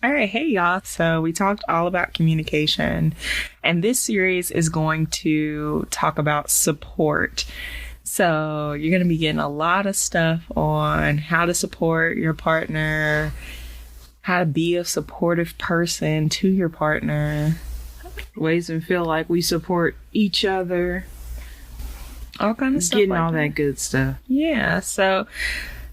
All right, hey y'all. So we talked all about communication, and this series is going to talk about support. So you're going to be getting a lot of stuff on how to support your partner, how to be a supportive person to your partner, ways to feel like we support each other, all kind of stuff. Getting like all that good stuff. Yeah. So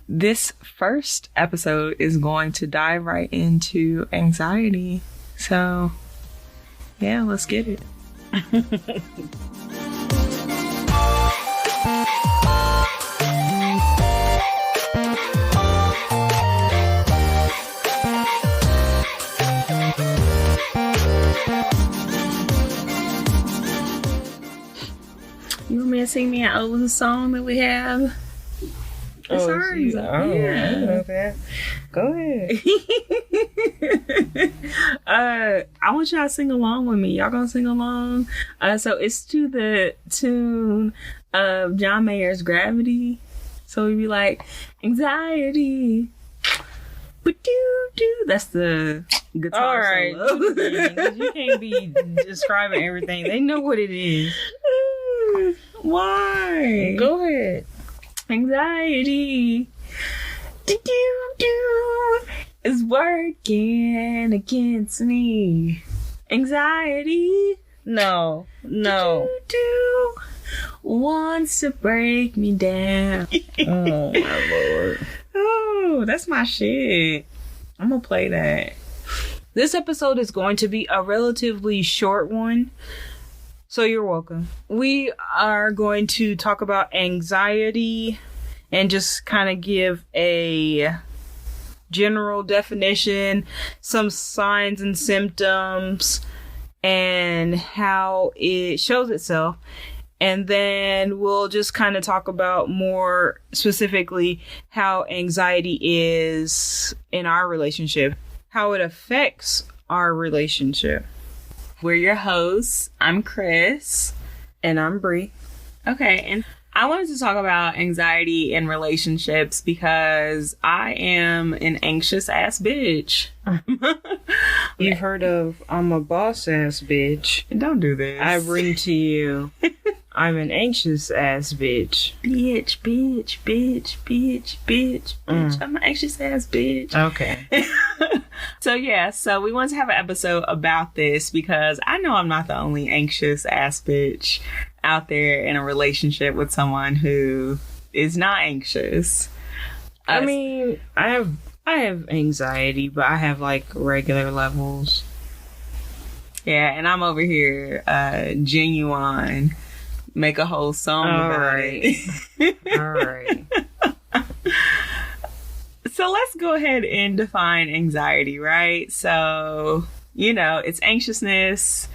this first episode is going to dive right into anxiety. So, yeah, let's get it. You want me to sing me an old song that we have? It's ours. I don't know that. Go ahead. I want y'all to sing along with me. Y'all gonna sing along? So it's to the tune of John Mayer's Gravity. So we'd be like, anxiety. Ba-doo-doo. That's the guitar solo. Because you can't be describing everything. They know what it is. Why? Go ahead. Anxiety is working against me. Anxiety No. wants to break me down. Oh my Lord. Oh, that's my shit. I'm gonna play that. This episode is going to be a relatively short one, so you're welcome. We are going to talk about anxiety and just kind of give a general definition, some signs and symptoms, and how it shows itself. And then we'll just kind of talk about more specifically how anxiety is in our relationship, how it affects our relationship. We're your hosts. I'm Kris. And I'm Bree. Okay, and I wanted to talk about anxiety in relationships because I am an anxious ass bitch. You've heard of I'm a boss ass bitch. Don't do this. I bring to you I'm an anxious ass bitch. Bitch. I'm an anxious ass bitch. Okay. So we want to have an episode about this because I know I'm not the only anxious ass bitch out there in a relationship with someone who is not anxious. I mean, I have anxiety, but I have like regular levels. Yeah, and I'm over here genuine. Make a whole song about it. All right. So let's go ahead and define anxiety, right? So, it's anxiousness,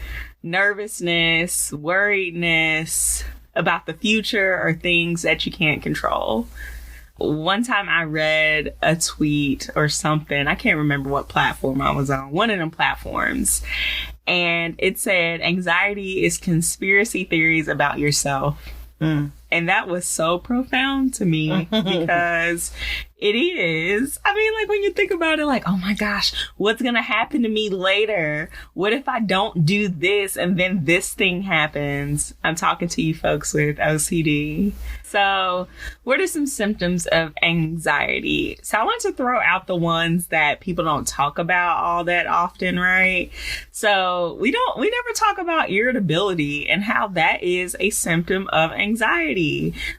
nervousness, worriedness about the future or things that you can't control. One time I read a tweet or something. I can't remember what platform I was on. One of them platforms. And it said, anxiety is conspiracy theories about yourself. And that was so profound to me because it is. I mean, like when you think about it, like, oh my gosh, what's going to happen to me later? What if I don't do this and then this thing happens? I'm talking to you folks with OCD. So what are some symptoms of anxiety? So I want to throw out the ones that people don't talk about all that often, right? So we never talk about irritability and how that is a symptom of anxiety.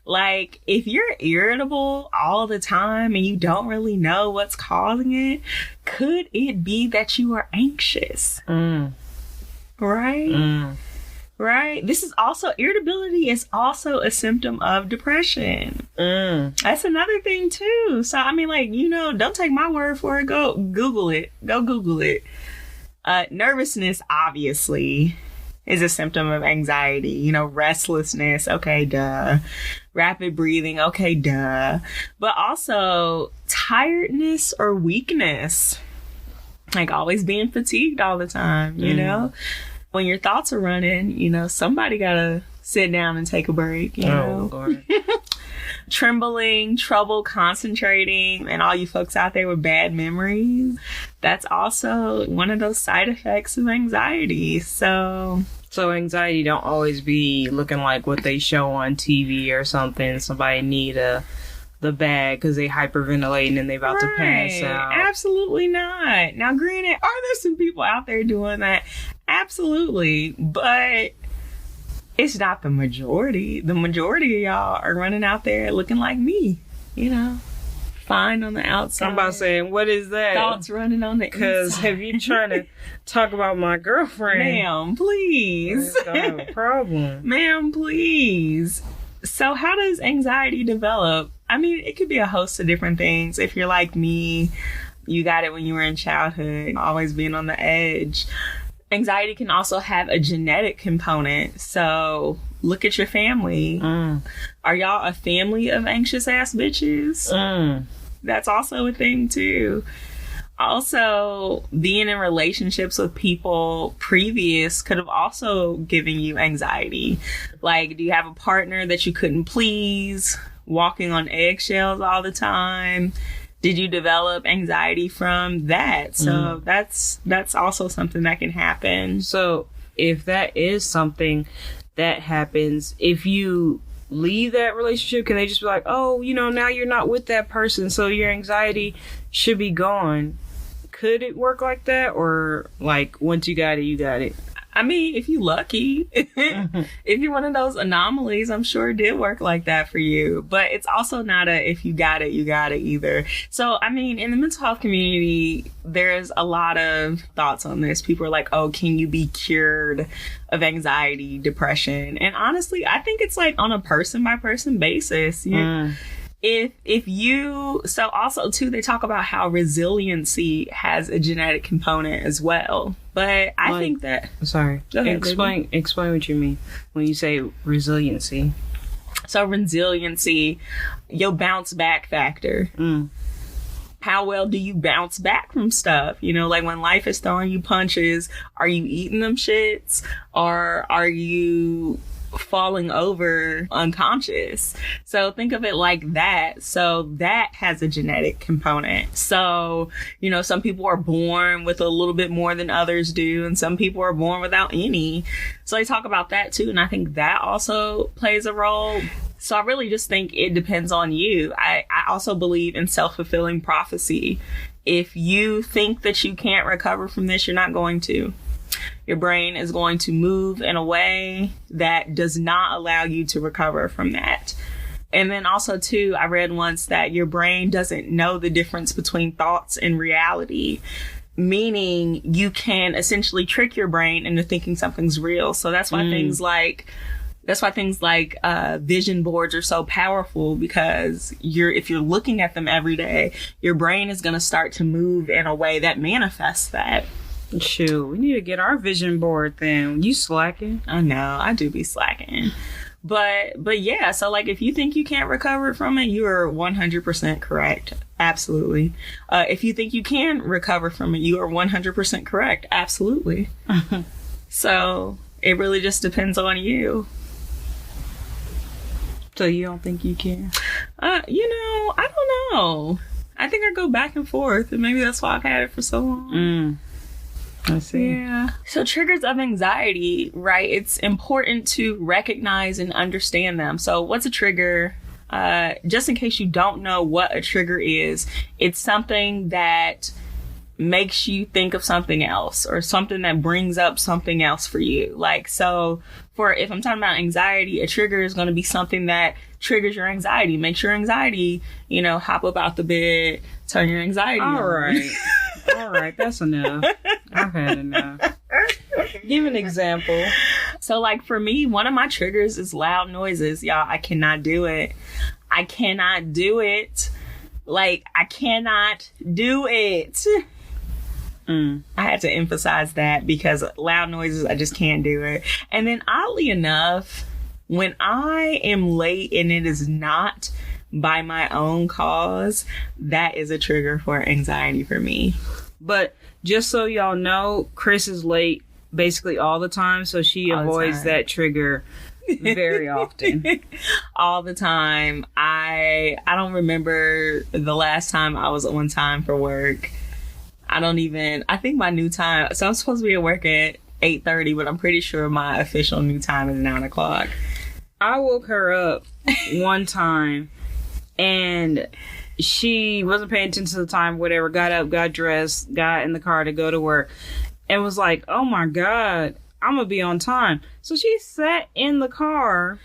Like if you're irritable all the time and you don't really know what's causing it, could it be that you are anxious? Right? Right? This is also, irritability is also a symptom of depression. That's another thing too. So, I mean, like, don't take my word for it. Go Google it. Nervousness, obviously, is a symptom of anxiety. Restlessness, okay, duh. Rapid breathing, okay, duh. But also tiredness or weakness. Like always being fatigued all the time, you know? When your thoughts are running, somebody gotta sit down and take a break, Oh, Lord. trembling, trouble concentrating, and all you folks out there with bad memories, that's also one of those side effects of anxiety. So anxiety don't always be looking like what they show on TV or something. Somebody need the bag because they hyperventilating and they about to pass out. Absolutely not. Now, granted, are there some people out there doing that? Absolutely. But it's not the majority. The majority of y'all are running out there looking like me, fine on the outside. I'm about saying, what is that? Thoughts running on the inside. Because have you trying to talk about my girlfriend? Ma'am, please. I have a problem. Ma'am, please. So how does anxiety develop? I mean, it could be a host of different things. If you're like me, you got it when you were in childhood, always being on the edge. Anxiety can also have a genetic component. So look at your family. Are y'all a family of anxious ass bitches? That's also a thing too. Also, being in relationships with people previous could have also given you anxiety. Like, do you have a partner that you couldn't please? Walking on eggshells all the time? Did you develop anxiety from that? So that's also something that can happen. So if that is something that happens, if you leave that relationship, can they just be like, oh, now you're not with that person, so your anxiety should be gone? Could it work like that? Or like once you got it, you got it? I mean, if you're lucky, if you're one of those anomalies, I'm sure it did work like that for you. But it's also not if you got it, you got it either. So, I mean, in the mental health community, there's a lot of thoughts on this. People are like, oh, can you be cured of anxiety, depression? And honestly, I think it's like on a person by person basis. So also too, they talk about how resiliency has a genetic component as well. But I think that... Sorry. Go ahead, explain what you mean when you say resiliency. So resiliency, your bounce back factor. How well do you bounce back from stuff? Like when life is throwing you punches, are you eating them shits? Or are you falling over unconscious? So think of it like that. So that has a genetic component. So, some people are born with a little bit more than others do, and some people are born without any. So they talk about that too, and I think that also plays a role. So I really just think it depends on you. I also believe in self-fulfilling prophecy. If you think that you can't recover from this, you're not going to. Your brain is going to move in a way that does not allow you to recover from that. And then also, too, I read once that your brain doesn't know the difference between thoughts and reality, meaning you can essentially trick your brain into thinking something's real. So that's why things like vision boards are so powerful, because if you're looking at them every day, your brain is going to start to move in a way that manifests that. Shoot, we need to get our vision board then. You slacking? I know, I do be slacking. But yeah, so like if you think you can't recover from it, you are 100% correct. Absolutely. If you think you can recover from it, you are 100% correct. Absolutely. So it really just depends on you. So you don't think you can? I don't know. I think I go back and forth, and maybe that's why I've had it for so long. I see. Yeah. So triggers of anxiety, right? It's important to recognize and understand them. So what's a trigger? Just in case you don't know what a trigger is, it's something that makes you think of something else, or something that brings up something else for you. Like, so if I'm talking about anxiety, a trigger is going to be something that triggers your anxiety, makes your anxiety, hop up out the bed, turn your anxiety on. All right, that's enough. I've had enough. Give an example. So like for me, one of my triggers is loud noises. Y'all, I cannot do it. I cannot do it. Like, I cannot do it. I had to emphasize that, because loud noises, I just can't do it. And then oddly enough, when I am late and it is not by my own cause, that is a trigger for anxiety for me. But just so y'all know, Kris is late basically all the time, so she avoids that trigger very often. All the time. I don't remember the last time I was on time for work. I think my new time, so I'm supposed to be at work at 8:30, but I'm pretty sure my official new time is 9 o'clock. I woke her up one time and she wasn't paying attention to the time, whatever, got up, got dressed, got in the car to go to work, and was like, oh my God, I'm gonna be on time. So she sat in the car,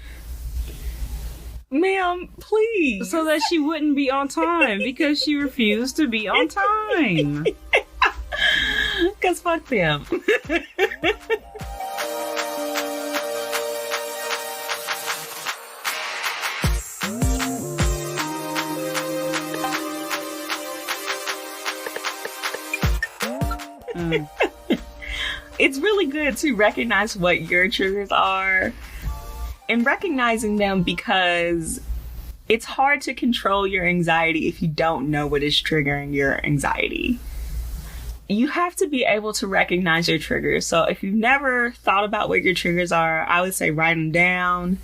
ma'am, please, so that she wouldn't be on time because she refused to be on time. Because fuck them. It's really good to recognize what your triggers are and recognizing them, because it's hard to control your anxiety if you don't know what is triggering your anxiety. You have to be able to recognize your triggers. So if you've never thought about what your triggers are, I would say write them down.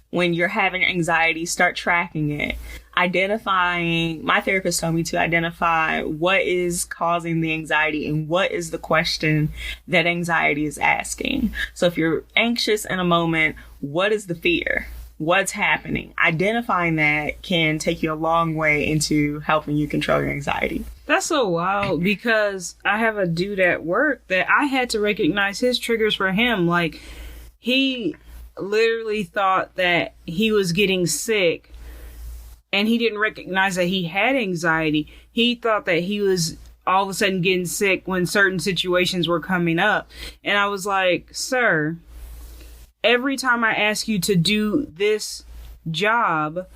When you're having anxiety, start tracking it. My therapist told me to identify what is causing the anxiety and what is the question that anxiety is asking. So if you're anxious in a moment, what is the fear? What's happening? Identifying that can take you a long way into helping you control your anxiety. That's so wild, because I have a dude at work that I had to recognize his triggers for him. Like, he literally thought that he was getting sick and he didn't recognize that he had anxiety. He thought that he was all of a sudden getting sick when certain situations were coming up. And I was like, sir, every time I ask you to do this job,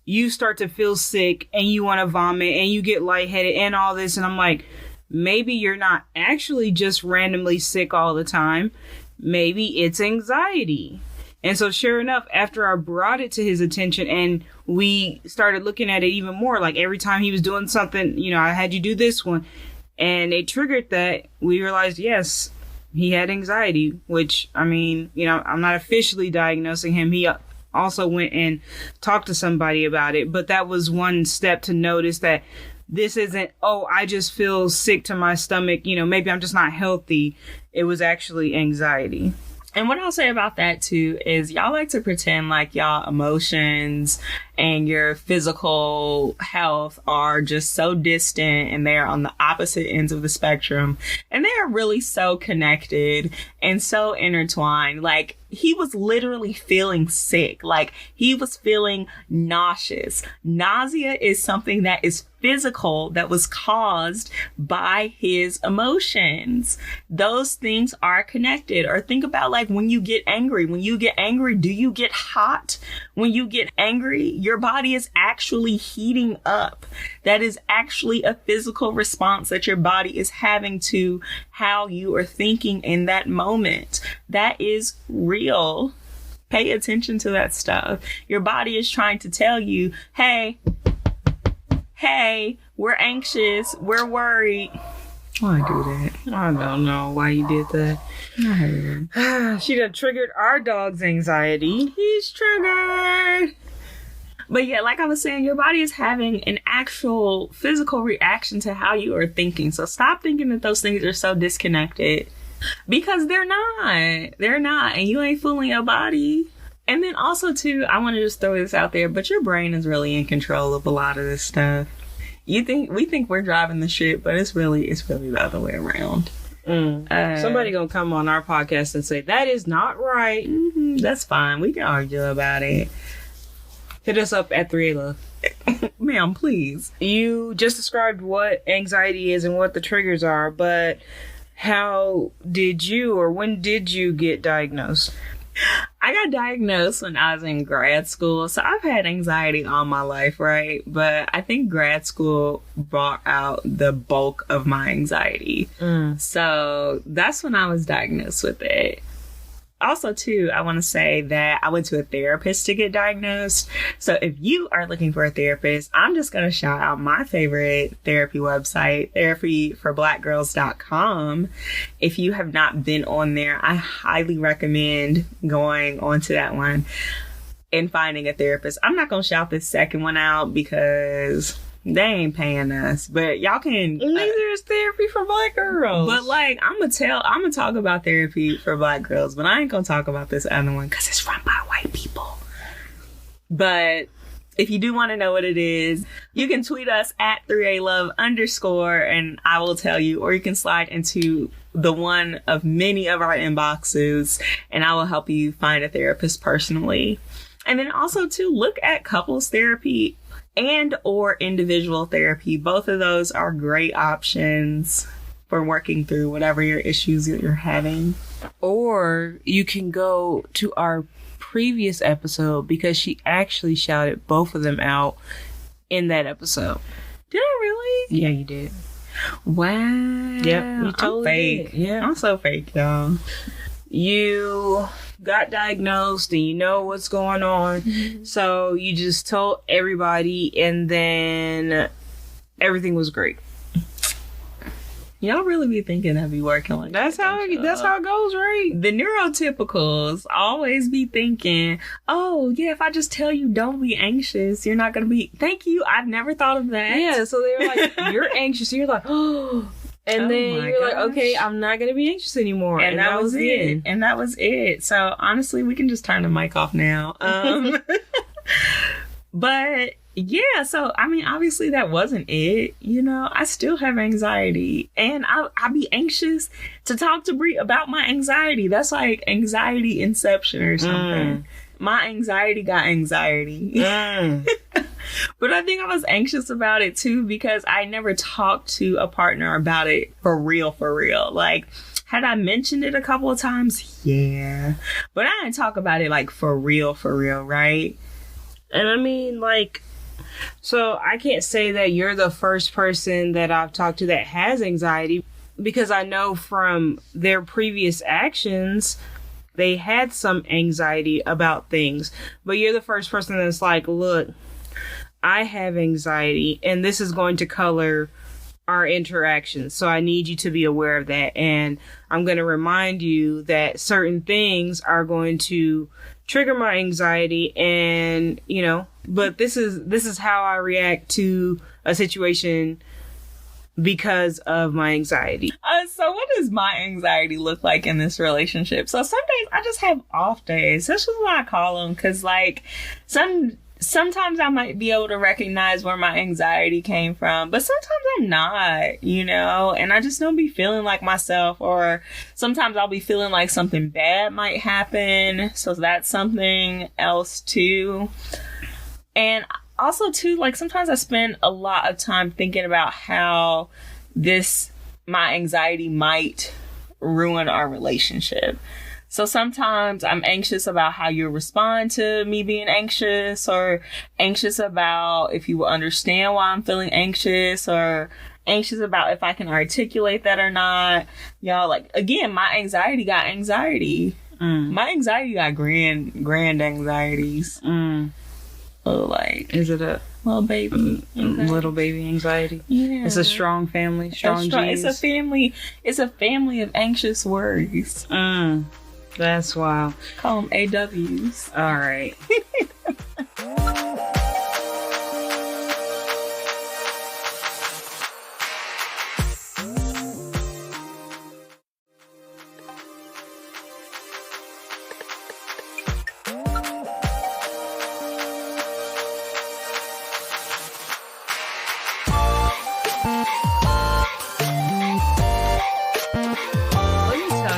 you start to feel sick and you want to vomit and you get lightheaded and all this. And I'm like, maybe you're not actually just randomly sick all the time. Maybe it's anxiety. And so sure enough, after I brought it to his attention and we started looking at it even more, like every time he was doing something, I had you do this one, and it triggered that, we realized, yes, he had anxiety, which, I'm not officially diagnosing him. He also went and talked to somebody about it, but that was one step to notice that this isn't, I just feel sick to my stomach, maybe I'm just not healthy. It was actually anxiety. And what I'll say about that too is y'all like to pretend like y'all emotions and your physical health are just so distant and they're on the opposite ends of the spectrum. And they are really so connected and so intertwined. Like, he was literally feeling sick. Like, he was feeling nauseous. Nausea is something that is physical, that was caused by his emotions. Those things are connected. Or think about, like, when you get angry. When you get angry, do you get hot? When you get angry, your body is actually heating up. That is actually a physical response that your body is having to how you are thinking in that moment. That is real. Pay attention to that stuff. Your body is trying to tell you, hey, we're anxious, we're worried. Why do that? I don't know why you did that. I heard her. She done triggered our dog's anxiety. He's triggered. But yeah, like I was saying, your body is having an actual physical reaction to how you are thinking. So stop thinking that those things are so disconnected, because they're not. They're not. And you ain't fooling your body. And then also too, I want to just throw this out there, but your brain is really in control of a lot of this stuff. We think we're driving the ship, but it's really the other way around. Somebody gonna come on our podcast and say that is not right. Mm-hmm, that's fine. We can argue about it. Hit us up at 3ALove. Ma'am, please. You just described what anxiety is and what the triggers are, but how did you, or when did you get diagnosed? I got diagnosed when I was in grad school. So I've had anxiety all my life, right? But I think grad school brought out the bulk of my anxiety. So that's when I was diagnosed with it. Also, too, I want to say that I went to a therapist to get diagnosed. So if you are looking for a therapist, I'm just going to shout out my favorite therapy website, therapyforblackgirls.com. If you have not been on there, I highly recommend going onto that one and finding a therapist. I'm not going to shout this second one out because they ain't paying us, but y'all can. Neither is therapy for Black girls. But like, I'm gonna talk about therapy for Black girls, but I ain't gonna talk about this other one because it's run by white people. But if you do want to know what it is, you can tweet us at 3alove_ and I will tell you, or you can slide into the one of many of our inboxes and I will help you find a therapist personally. And then also to look at couples therapy and or individual therapy. Both of those are great options for working through whatever your issues that you're having. Or you can go to our previous episode because she actually shouted both of them out in that episode. Did I really? Yeah, you did. Wow. Yep, you totally I'm fake. did. Yeah. I'm so fake, y'all. You got diagnosed and you know what's going on. Mm-hmm. So you just told everybody and then everything was great. Y'all really be thinking I be working like that's how it goes, right? The neurotypicals always be thinking, oh yeah, if I just tell you don't be anxious, you're not gonna be. Thank you. I've never thought of that. Yeah, so they were like, you're anxious. And you're like, oh. And then you're like, okay, I'm not going to be anxious anymore. And that was it. And that was it. So honestly, we can just turn the mic off now. But yeah, so I mean, obviously that wasn't it. You know, I still have anxiety and I be anxious to talk to Bree about my anxiety. That's like anxiety inception or something. My anxiety got anxiety. But I think I was anxious about it too because I never talked to a partner about it for real. Like, had I mentioned it a couple of times? Yeah. But I didn't talk about it like for real, right? And I mean, like, so I can't say that you're the first person that I've talked to that has anxiety because I know from their previous actions, they had some anxiety about things. But you're the first person that's like, look, I have anxiety and this is going to color our interactions. So I need you to be aware of that. And I'm going to remind you that certain things are going to trigger my anxiety and, you know, but this is how I react to a situation because of my anxiety. So what does my anxiety look like in this relationship? So some days I just have off days. That's just what I call them. Cause like sometimes I might be able to recognize where my anxiety came from, but sometimes I'm not, you know, and I just don't be feeling like myself, or sometimes I'll be feeling like something bad might happen. So that's something else too. And also too, like sometimes I spend a lot of time thinking about how my anxiety might ruin our relationship. So sometimes I'm anxious about how you respond to me being anxious, or anxious about if you will understand why I'm feeling anxious, or anxious about if I can articulate that or not. Y'all, like, again, my anxiety got anxiety. My anxiety got grand anxieties. So like, is it a little baby anxiety? Little baby anxiety? Yeah. It's a strong family, strong genes. It's a family of anxious worries. That's wild. Call them AWs. All right.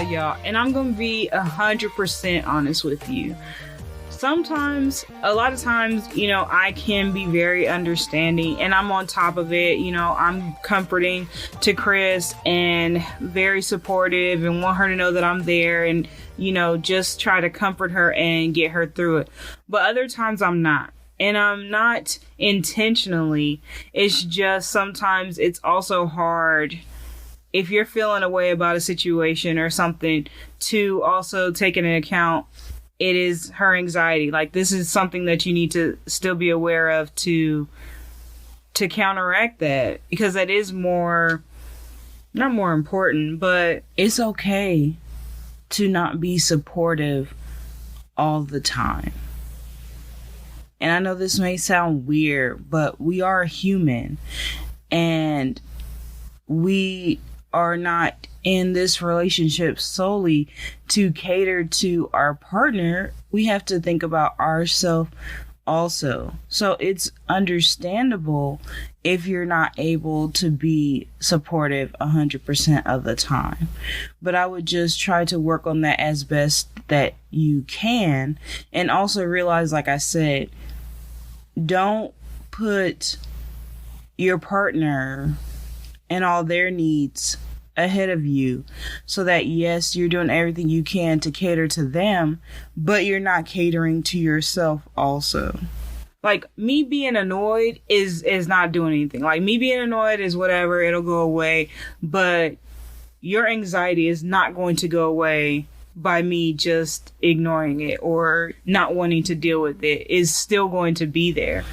Y'all, and I'm gonna be 100% honest with you. A lot of times, you know, I can be very understanding and I'm on top of it. You know, I'm comforting to Kris and very supportive and want her to know that I'm there and, you know, just try to comfort her and get her through it. But other times I'm not. And I'm not intentionally. It's just sometimes it's also hard if you're feeling a way about a situation or something, to also take into account it is her anxiety. Like, this is something that you need to still be aware of to counteract that, because that is not more important, but it's okay to not be supportive all the time. And I know this may sound weird, but we are human, and we are not in this relationship solely to cater to our partner. We have to think about ourselves also. So it's understandable if you're not able to be supportive 100% of the time. But I would just try to work on that as best that you can. And also realize, like I said, don't put your partner and all their needs ahead of you, so that yes, you're doing everything you can to cater to them, but you're not catering to yourself also. Like, me being annoyed is not doing anything. Like, me being annoyed is whatever, it'll go away, but your anxiety is not going to go away by me just ignoring it or not wanting to deal with it. Is still going to be there.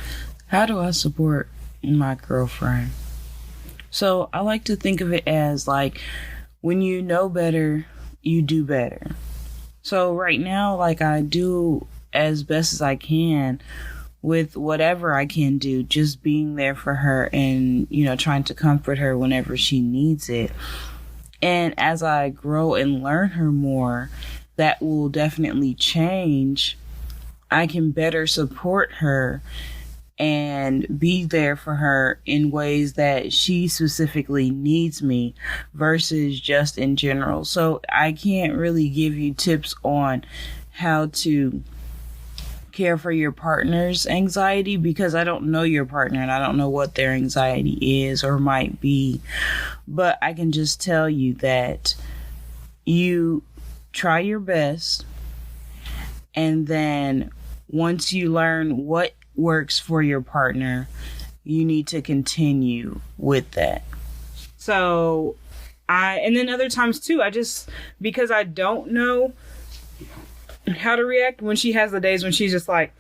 How do I support my girlfriend? So I like to think of it as, like, when you know better, you do better. So right now, like, I do as best as I can with whatever I can do, just being there for her and, you know, trying to comfort her whenever she needs it. And as I grow and learn her more, that will definitely change. I can better support her and be there for her in ways that she specifically needs me versus just in general. So I can't really give you tips on how to care for your partner's anxiety, because I don't know your partner and I don't know what their anxiety is or might be. But I can just tell you that you try your best, and then once you learn what works for your partner, you need to continue with that. So and then other times too, because I don't know how to react when she has the days when she's just like,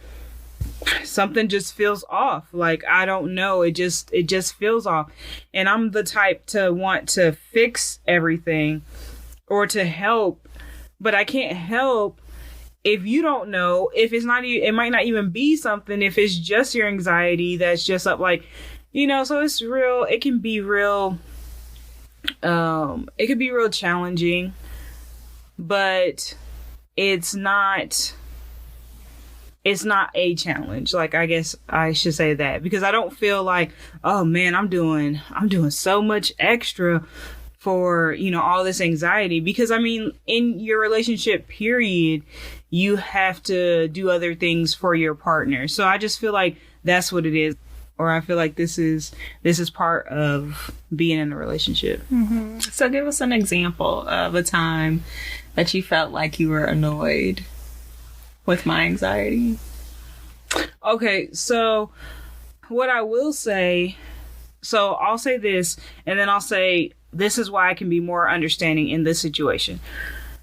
something just feels off. Like, I don't know. It just feels off. And I'm the type to want to fix everything or to help, but I can't help if you don't know, if it's not, it might not even be something, if it's just your anxiety that's just up, like, you know, so it's real, it can be real challenging, but it's not a challenge. Like, I guess I should say that, because I don't feel like, oh man, I'm doing so much extra for, you know, all this anxiety, because I mean, in your relationship period, you have to do other things for your partner. So I just feel like that's what it is. Or I feel like this is part of being in a relationship. Mm-hmm. So give us an example of a time that you felt like you were annoyed with my anxiety. Okay, so what I will say, so I'll say this, and then I'll say, this is why I can be more understanding in this situation.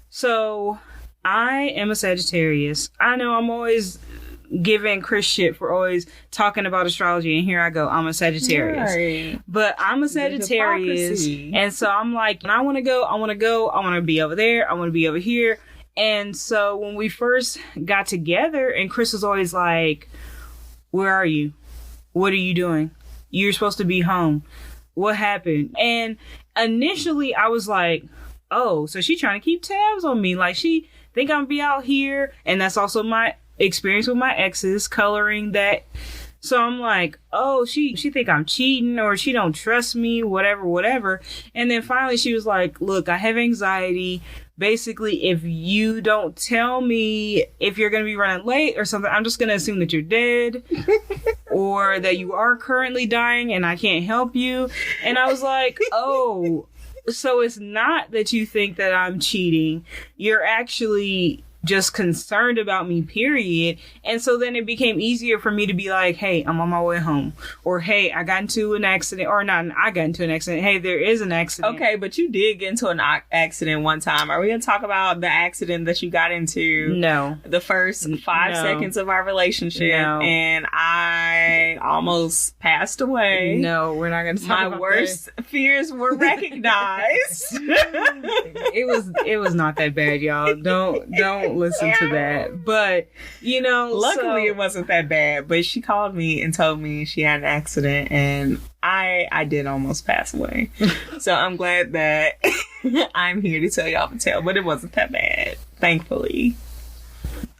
So I am a Sagittarius. I know I'm always giving Kris shit for always talking about astrology, and here I go, I'm a Sagittarius. Right. But I'm a Sagittarius, and so I'm like, when I want to go, I want to be over there, I want to be over here. And so when we first got together, and Kris was always like, where are you? What are you doing? You're supposed to be home. What happened? And initially I was like, oh, so she trying to keep tabs on me. Like, she think I'm gonna be out here. And that's also my experience with my exes, coloring that. So I'm like, oh, she think I'm cheating, or she don't trust me, whatever. And then finally she was like, look, I have anxiety. Basically, if you don't tell me if you're going to be running late or something, I'm just going to assume that you're dead or that you are currently dying and I can't help you. And I was like, oh, so it's not that you think that I'm cheating. You're actually just concerned about me, period. And so then it became easier for me to be like, hey, I'm on my way home. Or, hey, I got into an accident. Or not, I got into an accident. Hey, there is an accident. Okay, but you did get into an accident one time. Are we going to talk about the accident that you got into? No. The first 5 seconds of our relationship. No. And I almost passed away. No, we're not going to talk about my worst fears were recognized. It was not that bad, y'all. Don't listen to that. But, you know, luckily it wasn't that bad. But she called me and told me she had an accident, and I did almost pass away. So I'm glad that I'm here to tell y'all the tale, but it wasn't that bad, thankfully.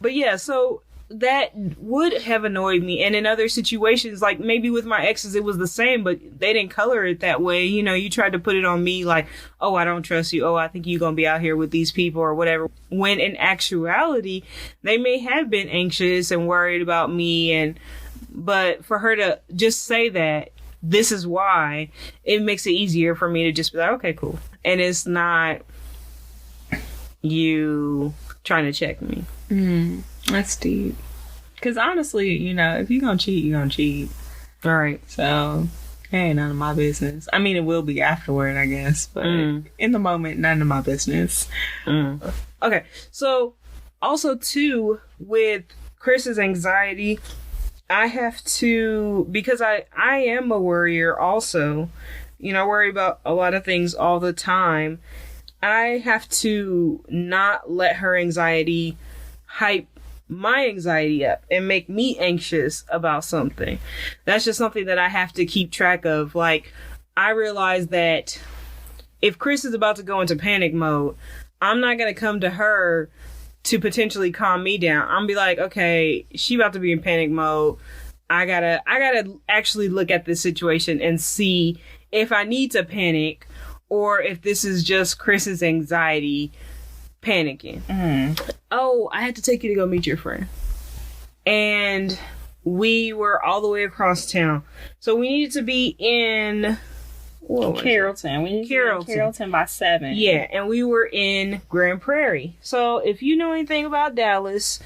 But yeah, so that would have annoyed me. And in other situations, like maybe with my exes, it was the same, but they didn't color it that way. You know, you tried to put it on me like, oh, I don't trust you. Oh, I think you're going to be out here with these people or whatever. When in actuality, they may have been anxious and worried about me. But for her to just say that, this is why, it makes it easier for me to just be like, okay, cool. And it's not you trying to check me. That's deep. Because honestly, you know, if you're going to cheat, you're going to cheat. All right. So, it ain't none of my business. I mean, it will be afterward, I guess. But in the moment, none of my business. Okay. So, also, too, with Kris's anxiety, I have to, because I am a worrier also. You know, I worry about a lot of things all the time. I have to not let her anxiety hype my anxiety up and make me anxious about something. That's just something that I have to keep track of. Like, I realize that if Kris is about to go into panic mode, I'm not going to come to her to potentially calm me down. I'm gonna be like, okay, she about to be in panic mode. I gotta actually look at this situation and see if I need to panic or if this is just Kris's anxiety panicking. Oh, I had to take you to go meet your friend. And we were all the way across town. So we needed to be in Carrollton. We needed to be in Carrollton by 7. Yeah, and we were in Grand Prairie. So if you know anything about Dallas,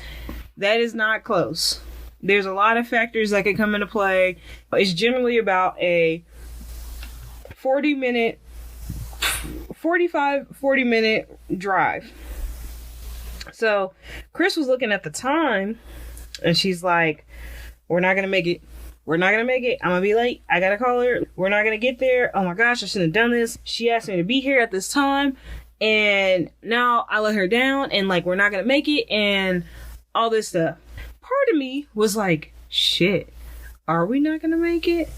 that is not close. There's a lot of factors that can come into play. It's generally about a 40 minute drive. So Kris was looking at the time and she's like, we're not going to make it. We're not going to make it. I'm going to be late. I got to call her. We're not going to get there. Oh my gosh, I shouldn't have done this. She asked me to be here at this time. And now I let her down and like, we're not going to make it and all this stuff. Part of me was like, shit, are we not going to make it?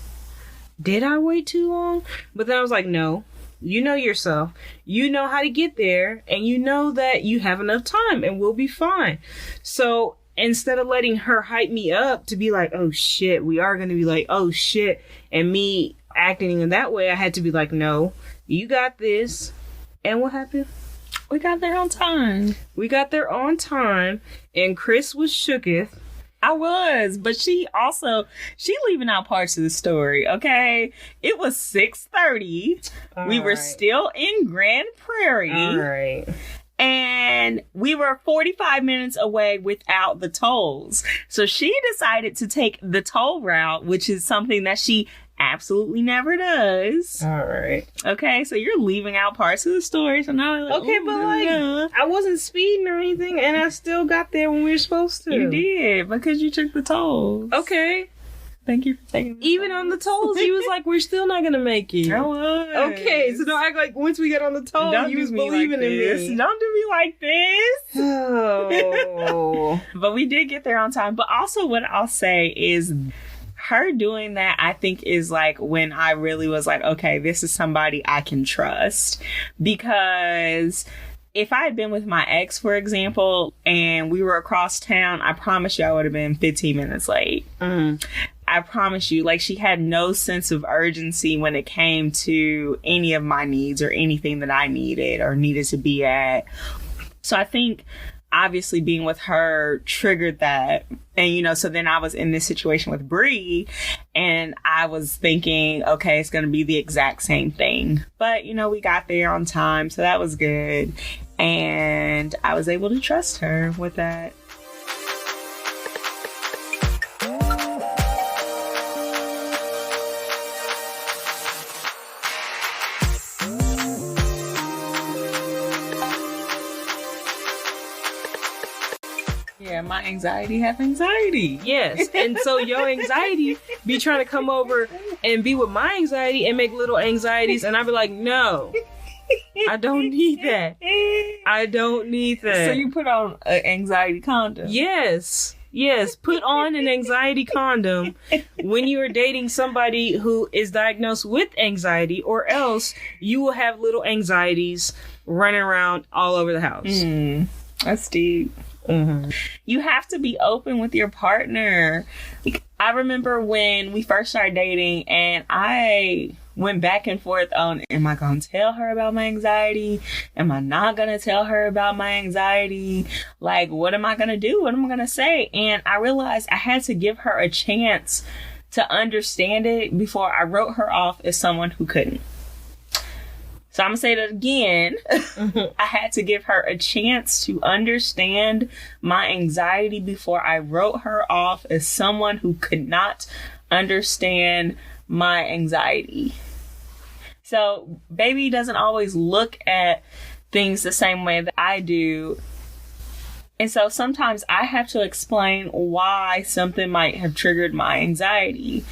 Did I wait too long? But then I was like, no. You know yourself. You know how to get there. And you know that you have enough time and we'll be fine. So instead of letting her hype me up to be like, oh shit, we are going to be like, oh shit. And me acting in that way, I had to be like, no, you got this. And what happened? We got there on time. And Kris was shooketh. I was, but she leaving out parts of the story, okay? It was 6:30. We were still in Grand Prairie. All right. And we were 45 minutes away without the tolls. So she decided to take the toll route, which is something that she absolutely never does. All right. Okay, so you're leaving out parts of the story. So now I'm like, okay, but like, I wasn't speeding or anything, and I still got there when we were supposed to. You did, because you took the tolls. Okay. Thank you for taking the Even on the tolls, he was like, we're still not going to make it. I was. Okay, so don't act like once we got on the toll, you was believing in me. Don't do me like this. Oh. But we did get there on time. But also what I'll say is her doing that, I think, is like when I really was like, okay, this is somebody I can trust. Because if I had been with my ex, for example, and we were across town, I promise you I would have been 15 minutes late. I promise you, like, she had no sense of urgency when it came to any of my needs or anything that I needed or needed to be at. So I think obviously being with her triggered that. And, you know, so then I was in this situation with Bree and I was thinking, okay, it's going to be the exact same thing. But, you know, we got there on time. So that was good. And I was able to trust her with that. Yeah, my anxiety have anxiety. Yes. And so your anxiety be trying to come over and be with my anxiety and make little anxieties. And I be like, no, I don't need that. I don't need that. So you put on an anxiety condom? Yes. Yes. Put on an anxiety condom when you are dating somebody who is diagnosed with anxiety, or else you will have little anxieties running around all over the house. That's deep. Mm-hmm. You have to be open with your partner. I remember when we first started dating and I went back and forth on, am I going to tell her about my anxiety? Am I not going to tell her about my anxiety? Like, what am I going to do? What am I going to say? And I realized I had to give her a chance to understand it before I wrote her off as someone who couldn't. So I'm going to say that again. I had to give her a chance to understand my anxiety before I wrote her off as someone who could not understand my anxiety. So baby doesn't always look at things the same way that I do. And so sometimes I have to explain why something might have triggered my anxiety.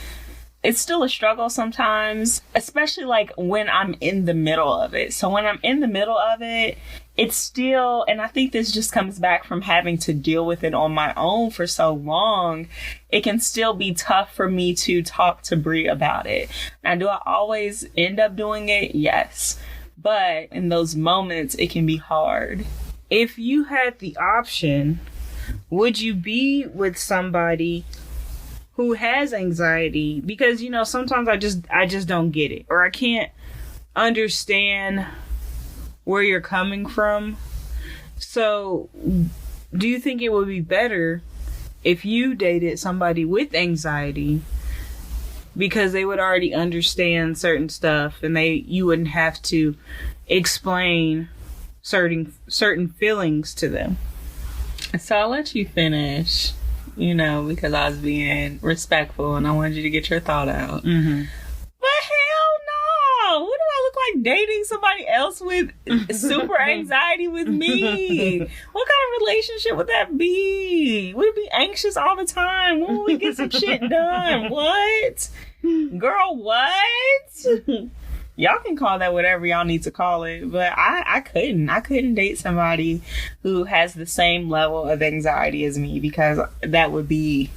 It's still a struggle sometimes, especially like when I'm in the middle of it. So when I'm in the middle of it, it's still, and I think this just comes back from having to deal with it on my own for so long. It can still be tough for me to talk to Bree about it. Now, do I always end up doing it? Yes. But in those moments, it can be hard. If you had the option, would you be with somebody who has anxiety? Because, you know, sometimes I just don't get it, or I can't understand where you're coming from. So do you think it would be better if you dated somebody with anxiety, because they would already understand certain stuff and you wouldn't have to explain certain feelings to them? So I'll let you finish, you know, because I was being respectful and I wanted you to get your thought out. Mm-hmm. But hell no! What do I look like dating somebody else with super anxiety with me? What kind of relationship would that be? Would it be anxious all the time? When will we get some shit done? What? Girl, what? Y'all can call that whatever y'all need to call it, but I couldn't date somebody who has the same level of anxiety as me, because that would be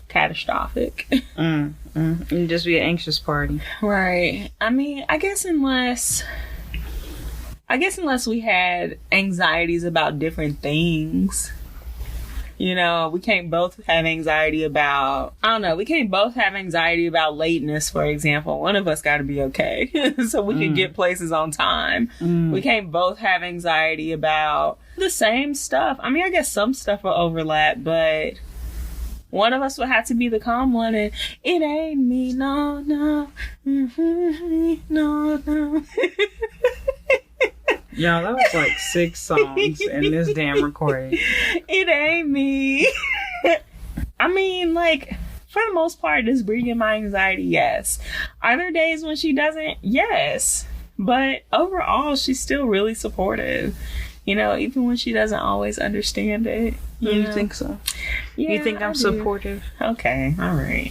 catastrophic. It'd just be an anxious party. Right. I mean, I guess unless we had anxieties about different things. You know, we can't both have anxiety about, I don't know, we can't both have anxiety about lateness, for example. One of us got to be okay so we can get places on time. We can't both have anxiety about the same stuff. I mean, I guess some stuff will overlap, but one of us will have to be the calm one, and it ain't me, no, no. No, no. Yo, that was like 6 songs in this damn recording. It ain't me. I mean, like, for the most part, does Bree get my anxiety? Yes. Are there days when she doesn't? Yes. But overall, she's still really supportive. You know, even when she doesn't always understand it. You think so? Yeah, you think I'm supportive? Okay, all right.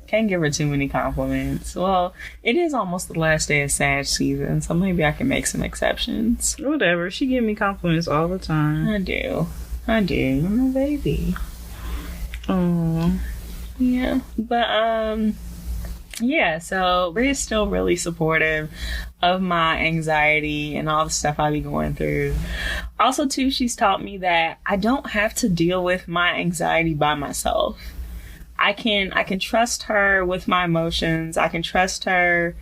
Can't give her too many compliments. Well, it is almost the last day of Sag season, so maybe I can make some exceptions. Whatever. She give me compliments all the time. I do. I'm a baby. Oh. Yeah. But, yeah, so Bree is still really supportive of my anxiety and all the stuff I be going through. Also, too, she's taught me that I don't have to deal with my anxiety by myself. I can trust her with my emotions. I can trust her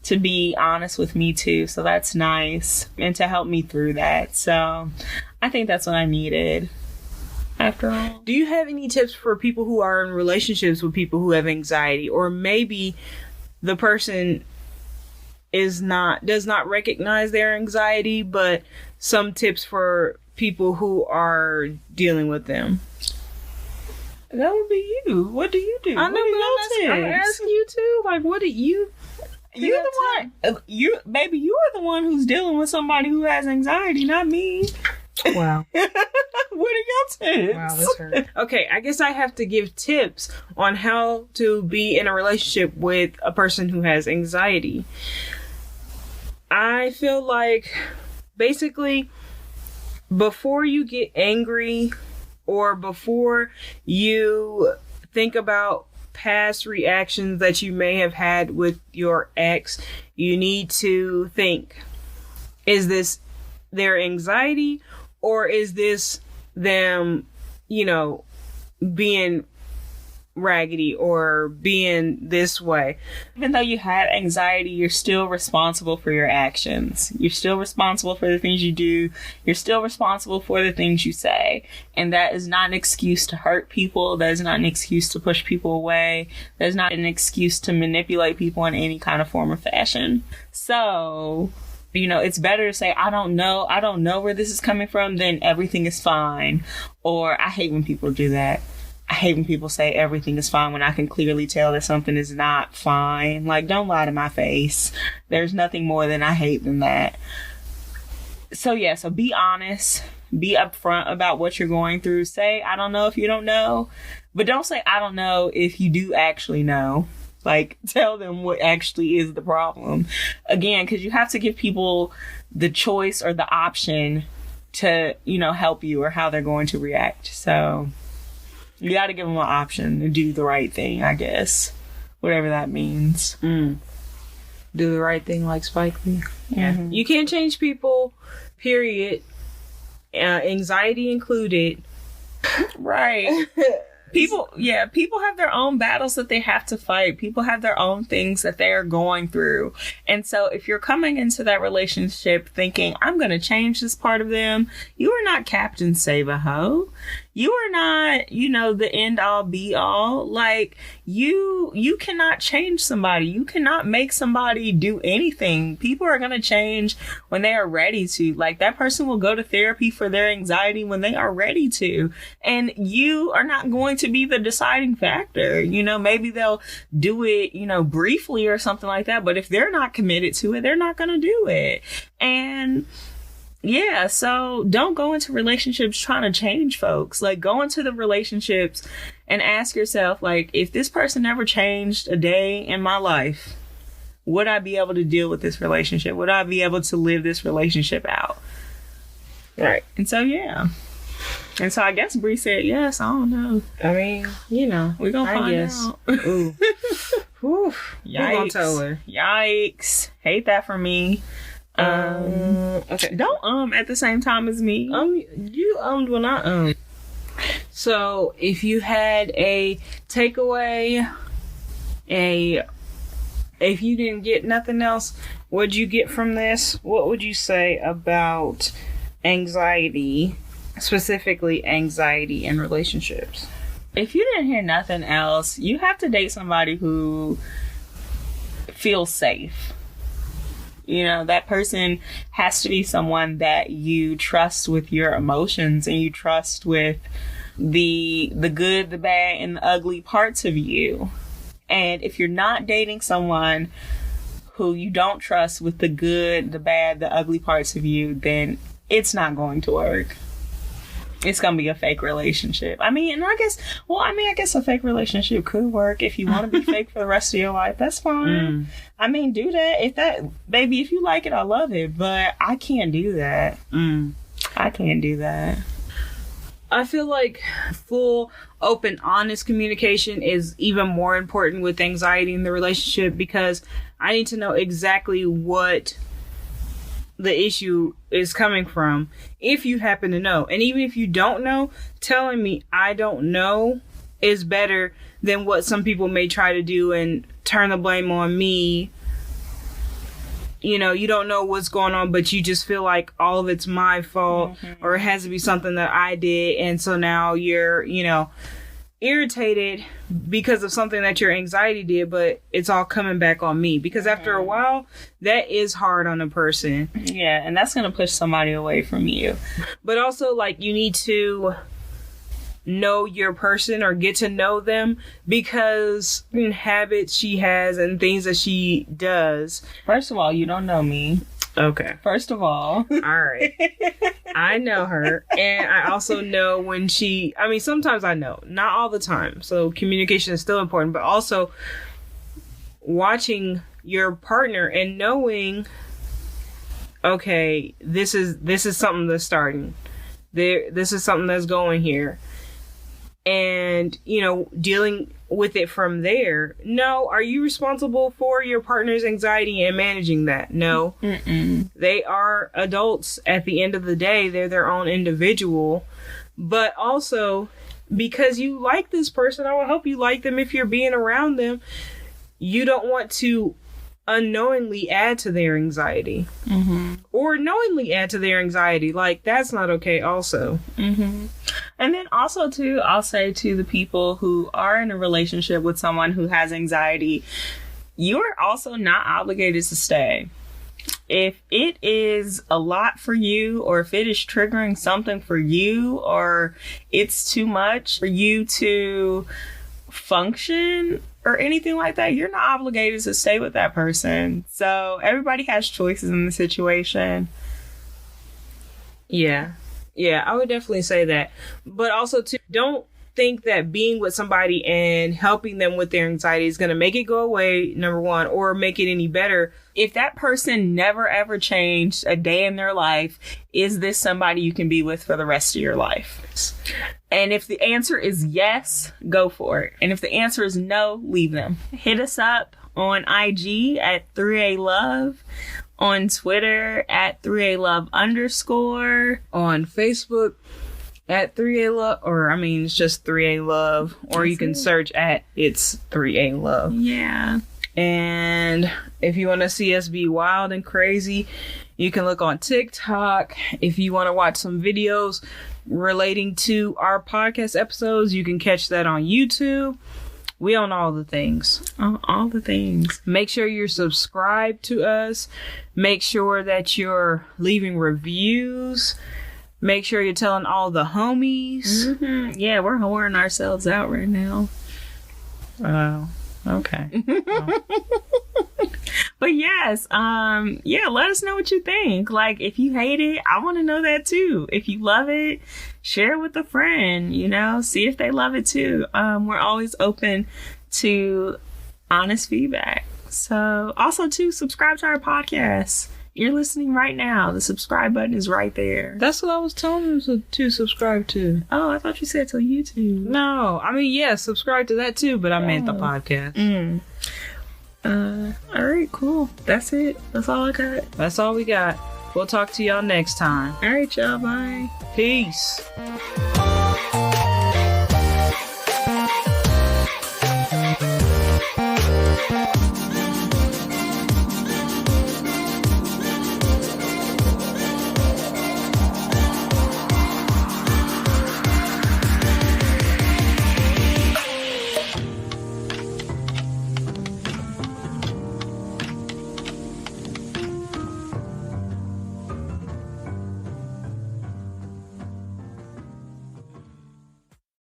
to be honest with me, too. So that's nice. And to help me through that. So I think that's what I needed. After all. Do you have any tips for people who are in relationships with people who have anxiety? Or maybe the person does not recognize their anxiety, but some tips for people who are dealing with them. That would be you. What do you do? I know, I'm asking you too. Like, what do you? You're the one. You are the one who's dealing with somebody who has anxiety, not me. Wow. What are your tips? Wow, this hurt. Okay, I guess I have to give tips on how to be in a relationship with a person who has anxiety. I feel like basically before you get angry or before you think about past reactions that you may have had with your ex, you need to think, is this their anxiety or is this them, being raggedy or being this way? Even though you had anxiety, you're still responsible for your actions. You're still responsible for the things you do. You're still responsible for the things you say. And that is not an excuse to hurt people. That is not an excuse to push people away. That is not an excuse to manipulate people in any kind of form or fashion. So, it's better to say, I don't know where this is coming from, than everything is fine. Or I hate when people do that. I hate when people say everything is fine when I can clearly tell that something is not fine. Like, don't lie to my face. There's nothing more than I hate than that. So be honest. Be upfront about what you're going through. Say, I don't know if you don't know. But don't say, I don't know if you do actually know. Like, tell them what actually is the problem. Again, because you have to give people the choice or the option to, help you or how they're going to react. So you got to give them an option to do the right thing, I guess. Whatever that means. Do the right thing, like Spike Lee. Yeah. Mm-hmm. You can't change people, period. Anxiety included. Right. People have their own battles that they have to fight. People have their own things that they are going through. And so if you're coming into that relationship thinking, I'm going to change this part of them, you are not Captain Save-A-Ho. You are not, the end all be all. Like, you cannot change somebody. You cannot make somebody do anything. People are going to change when they are ready to. Like, that person will go to therapy for their anxiety when they are ready to. And you are not going to be the deciding factor. Maybe they'll do it, briefly or something like that. But if they're not committed to it, they're not going to do it. And yeah, so don't go into relationships trying to change folks. Like, go into the relationships and ask yourself, like, if this person never changed a day in my life, would I be able to deal with this relationship? Would I be able to live this relationship out? Right. And so, yeah. And so I guess Bree said yes. I don't know. I mean, we're going to find out. Ooh. Whew. Yikes. We're going to tell her. Yikes. Hate that for me. Okay. Don't at the same time as me. You when I So if you had a takeaway, if you didn't get nothing else, what'd you get from this? What would you say about anxiety, specifically anxiety in relationships? If you didn't hear nothing else, you have to date somebody who feels safe. That person has to be someone that you trust with your emotions and you trust with the good, the bad, and the ugly parts of you. And if you're not dating someone who you don't trust with the good, the bad, the ugly parts of you, then it's not going to work. It's going to be a fake relationship. I guess a fake relationship could work if you want to be fake for the rest of your life. That's fine. Do that. If you like it, I love it. But I can't do that. I can't do that. I feel like full, open, honest communication is even more important with anxiety in the relationship because I need to know exactly what the issue is coming from, if you happen to know. And even if you don't know, telling me I don't know is better than what some people may try to do and turn the blame on me. You don't know what's going on, but you just feel like all of it's my fault, or it has to be something that I did, and so now you're, irritated because of something that your anxiety did, but it's all coming back on me. Because after a while, that is hard on a person. Yeah, and that's going to push somebody away from you. But also, like, you need to know your person or get to know them, because habits she has and things that she does. First of all, you don't know me. Okay. First of all. All right. I know her. And I also know when sometimes I know. Not all the time. So communication is still important. But also watching your partner and knowing, okay, this is something that's starting. This is something that's going here. And, dealing with it from there. No. Are you responsible for your partner's anxiety and managing that? No. Mm-mm. They are adults at the end of the day. They're their own individual. But also, because you like this person, I will help you like them if you're being around them. You don't want to unknowingly add to their anxiety. Mm-hmm. Or knowingly add to their anxiety. Like, that's not okay also. Mm-hmm. And then also, too, I'll say to the people who are in a relationship with someone who has anxiety, you are also not obligated to stay. If it is a lot for you, or if it is triggering something for you, or it's too much for you to function or anything like that, you're not obligated to stay with that person. So everybody has choices in the situation. Yeah, I would definitely say that. But also, too, don't think that being with somebody and helping them with their anxiety is going to make it go away, number one, or make it any better. If that person never ever changed a day in their life, is this somebody you can be with for the rest of your life? And if the answer is yes, go for it. And if the answer is no, leave them. Hit us up on IG at 3alove, on Twitter at 3alove_, on Facebook at 3alove, or it's just 3alove, or you can search at it's 3alove. Yeah. And if you want to see us be wild and crazy, you can look on TikTok. If you want to watch some videos relating to our podcast episodes, you can catch that on YouTube. We own all the things. All the things. Make sure you're subscribed to us. Make sure that you're leaving reviews. Make sure you're telling all the homies. Mm-hmm. Yeah, we're whoring ourselves out right now. Okay. But yes, let us know what you think. Like, if you hate it, I want to know that too. If you love it, share it with a friend, see if they love it too. We're always open to honest feedback. So also, too, subscribe to our podcast. You're listening right now. The subscribe button is right there. That's what I was telling them to subscribe to. Oh, I thought you said to YouTube. No, subscribe to that too, but I meant the podcast. All right, cool. That's it. That's all I got. That's all we got. We'll talk to y'all next time. All right, y'all. Bye. Peace.